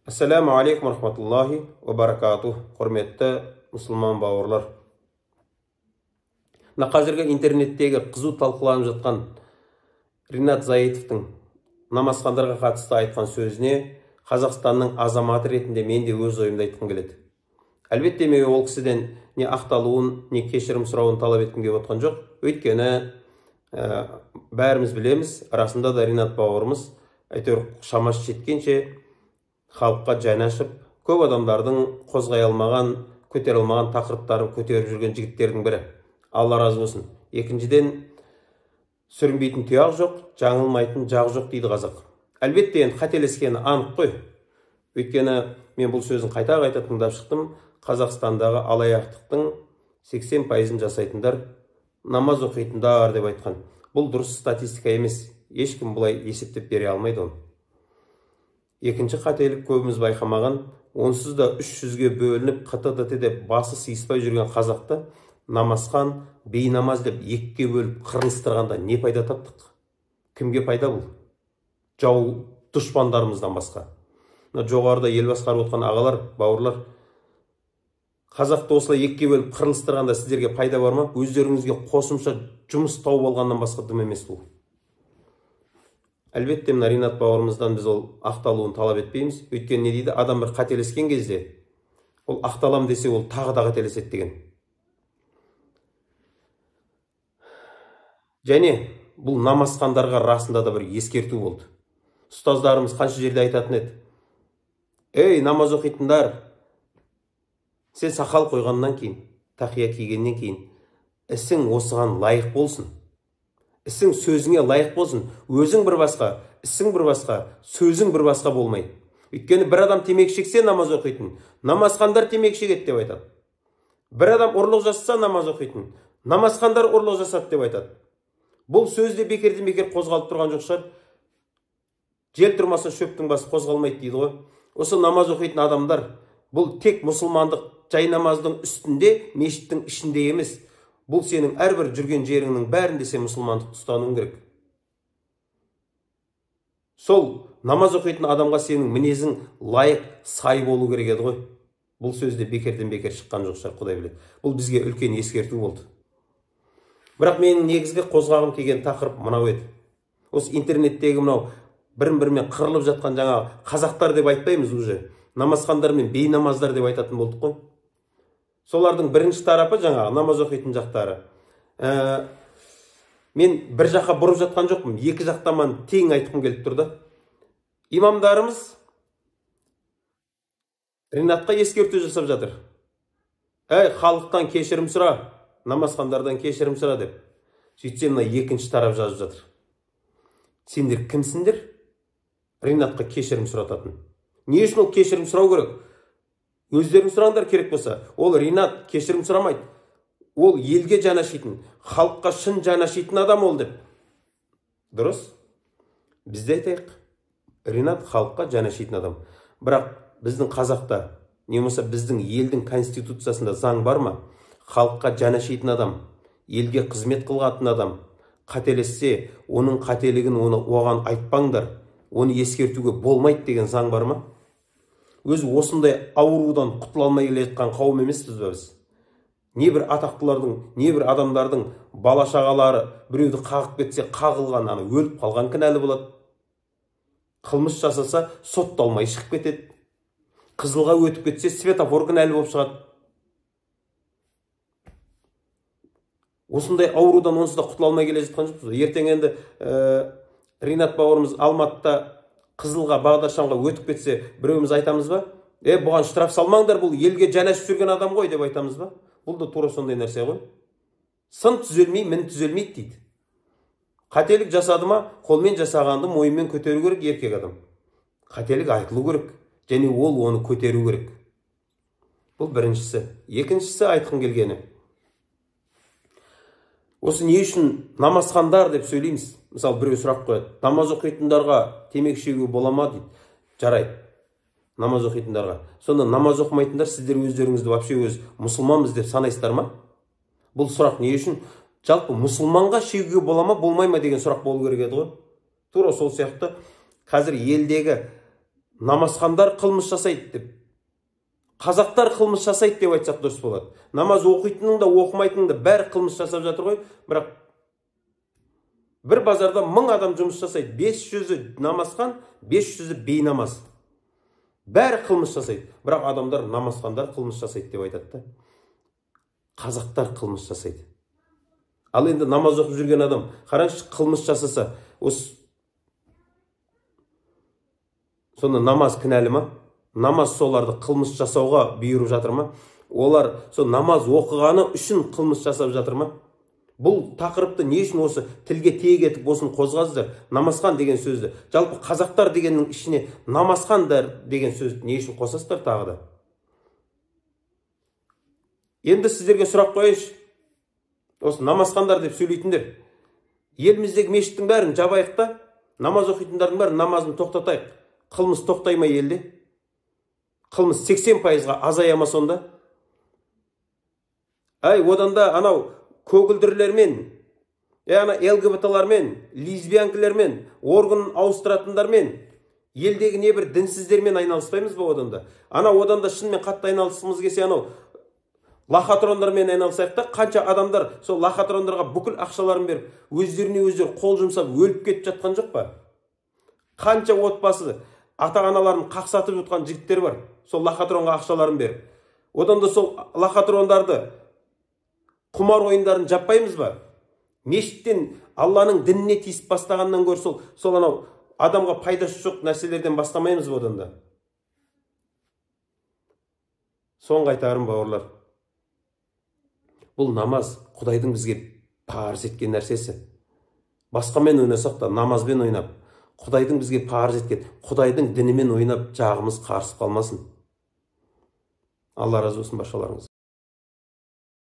Ассаламу алейкум рахматуллахи ва баракатух. Құрметті мұсылман бауырлар. Қазіргі интернеттегі қызу талқыланып жатқан Ринат Заитовтың намазхандарға қатысты айтқан сөзіне Қазақстанның азаматы ретінде мен де өз ойымды айтқым келеді. Әлбетте мен ол кісіден не ақталуын, не кешірім сұрауын талап еткім келіп отқан жоқ. Өйткені бәріміз білеміз, арасында да Ринат бауырымыз әйтеуір шамасы жеткенше халыққа жаны ашып, көп адамдардың қозғай алмаған, көтере алмаған тақырыптарын көтеріп жүрген жігіттердің бірі. Алла разы болсын. Екіншіден, сүрінбейтін тұяқ жоқ, жаңылмайтын жақ жоқ дейді қазақ. Әлбетте енді қателескені анық қой. Өйткені мен бұл сөзін қайта-қайта тыңдап шықтым. Қазақстандағы алаяқтықтың 80%-ін жасайтындар намаз оқитындар деп айтқан. Бұл дұрыс статистика емес. Ешкім бұлай есептеп бере алмайды оны. Екінші қателік көбіміз байқамаған, онсыз да 300-ге бөлініп қтт деп басы сыйыспай жүрген қазақты намазхан, бейнамаз деп екіге бөліп қырылыстырғанда не пайда таптық? Кімге пайда бұл? Жау дұшпандарымыздан басқа. Жоғарыда ел басқарып отқан ағалар, бауырлар, қазақты осылай екіге бөліп қырылыстырғанда сіздерге пайда бар ма? Өздеріңізге қосымша жұмыс тауып алғаннан басқа дым емес бұл. Әлбетте мына Ринат бауырымыздан біз ол ақталуын талап етпейміз. Өйткені не дейді? Адам бір қателескен кезде, ол ақталам десе, ол тағы да қателеседі деген. Және бұл намазхандарға расында да бір ескерту болды. Ұстаздарымыз қанша жерде айтатын еді: ей, намаз оқитындар, сен сақал қойғаннан кейін, тақия кигеннен кейін, ісің осыған лайық болсын. Ісің сөзіңе лайық болсын. Өзің бір басқа, ісің бір басқа, сөзің бір басқа болмай. Өйткені бір адам темекі шексе намаз оқитын, намазхандар темекі шегеді деп айтады. Бір адам ұрлық жасаса намаз оқитын, намазхандар ұрлық жасады деп айтады. Бұл сөзде бекерден бекер қозғалып тұрған жоқ шығар. Жел тұрмаса шөптің басы қозғалмайды дейді ғой. Осы намаз оқитын адамдар, бұл тек мұсылмандық жай намаздың үстінде, мешіттің ішінде емес. Бұл сенің әрбір жүрген жеріңнің бәрінде сен мұсылмандық ұстануың керек. Сол намаз оқитын адамға сенің мінезің лайық, сай болу керек еді ғой. Бұл сөзде бекерден бекер шыққан жоқ шығар, Құдай біледі. Бұл бізге үлкен ескерту болды. Бірақ менің негізгі қозғағым келген тақырып мынау еді. Осы интернеттегі мынау бірін-бірімен қырылып жатқан жаңағы қазақтар деп айтпаймыз уже. Намазхандар мен бейнамаздар деп айтатын болдық қой. Солардың бірінші тарапы жаңағы намаз оқитын жақтары. Мен бір жаққа бұрып жатқан жоқпын. Екі жақтаман тең айтқым келіп тұрды. Имамдарымыз Ринатқа ескерту жасап жатыр. Әй, халықтан кешірім сұра, намазхандардан кешірім сұра деп. Сөйтсе мына екінші тарап жазып жатыр. Сендер кімсіңдер? Ринатқа кешірім сұрататын. Не үшін ол кешірім сұрау керек? Өздерің сұраңдар керек болса. Ол Ринат кешірім сұрамайды. Ол елге жаны ашитын, халыққа шын жаны ашитын адам ол деп. Дұрыс? Бізде айтайық. Ринат халыққа жаны ашитын адам. Бірақ біздің қазақта, не болмаса біздің елдің конституциясында заң бар ма? Халыққа жаны ашитын адам, елге қызмет қылатын адам қателессе, оның қателігін оған айтпаңдар, оны ескертуге болмайды деген заң бар ма? Өзі осындай аурудан құтыла алмай келе жатқан қауым емеспіз бе біз? Небір атақтылардың, небір адамдардың бала шағалары біреуді қағып кетсе, қағылған, өліп қалған кінәлі болады. Қылмыс жасаса, сотталмай шығып кетеді. Қызылға өтіп кетсе, светофор кінәлі болып шығады. Осындай аурудан онсыз да құтыла алмай келе жатқан жоқпыз. Ертең енді Ринат бауырымыз Алматыда Қызылға, Бағдаршамға өтіп кетсе, біреуіміз айтамыз ба? Бұған штраф салмаңдар, бұл елге жаны ашып жүрген адам ғой деп айтамыз ба? Бұл да тура сондай нәрсе ғой. Сын түзелмей, мін түзелмейді дейді. Қателік жасады ма, қолмен жасағанды мойынмен көтеру керек еркек адам. Қателік айтылу керек, және ол оны көтеру керек. Бұл біріншісі. Екіншісі айтқым келгені. Осы не үшін намазхандар деп сөйлейміз? Мысалы, біреу сұрақ қояды. Намаз оқитындарға темекі шегуге бола ма дейді. Жарайды. Намаз оқитындарға. Сонда намаз оқымайтындар сіздер өздеріңізді вообще өз мұсылманбыз деп санайсыздар ма? Бұл сұрақ не үшін? Жалпы мұсылманға шегуге бола ма, болмай ма деген сұрақ болу керек еді ғой. Тура сол сияқты қазір елдегі намазхандар қылмыс жасайды деп, қазақтар қылмыс жасайды деп айтсақ дұрыс болады. Намаз оқитының да оқымайтының да бәрі қылмыс жасап жатыр ғой. Бірақ бір базарда 1000 адам жұмыс жасайды. 500-і намазхан, 500-і бейнамаз. Бәрі қылмыс жасайды. Бірақ адамдар намазхандар қылмыс жасайды деп айтады. Қазақтар қылмыс жасайды. Ал енді намаз оқып жүрген адам, қараңызшы, қылмыс жасаса, сонда намаз кінәлі ма? Намаз соларды қылмыс жасауға бұйырып жатыр ма? Олар сол намаз оқығаны үшін қылмыс жасап жатыр ма? Бұл тақырыпты не үшін осы тілге тиек етіп осыны қозғадыңыздар? Намазхан деген сөзді, жалпы қазақтар дегеннің ішіне намазхандар деген сөзді не үшін қосасыздар тағы да? Енді сіздерге сұрақ қойайыншы. Осы намазхандар деп сөйлейтіндер, еліміздегі мешіттің бәрін жабайық та, намаз оқитындардың бәрін намазын тоқтатайық. Қылмыс тоқтай ма елде? Қылмыс 80%-ға азая ма сонда? Одан да анау көгілдірлермен, ЛГБТ-лармен, лесбиянкілермен, органын ауыстыратындармен, елдегі не бір дінсіздермен айналыспаймыз ба одан да? Одан да шынымен қатты айналысымыз келсе, лохотрондармен айналысайық та, қанша адамдар сол лохотрондарға бүкіл ақшаларын беріп, өздеріне өздері қол жұмсап өліп кетіп жатқан жоқ па? Қанша отбасы ата-аналарын қақсатып жатқан жігіттер бар, сол лохотронға ақшаларын беріп. Одан да сол лохотрондарды, құмар ойындарын жаппаймыз ба? Мешіттен Алланың дініне тиісіп бастағаннан гөрі сол анау адамға пайдасы жоқ нәрселерден бастамаймыз ба одан да? Соңғы айтарым бауырлар, бұл намаз Құдайдың бізге парыз еткен нәрсесі. Басқамен ойнасақ та намазбен ойнап, Құдайдың бізге парыз еткен, Құдайдың дінімен ойнап жағымыз қарысып қалмасын. Алла разы болсын баршаларыңыз.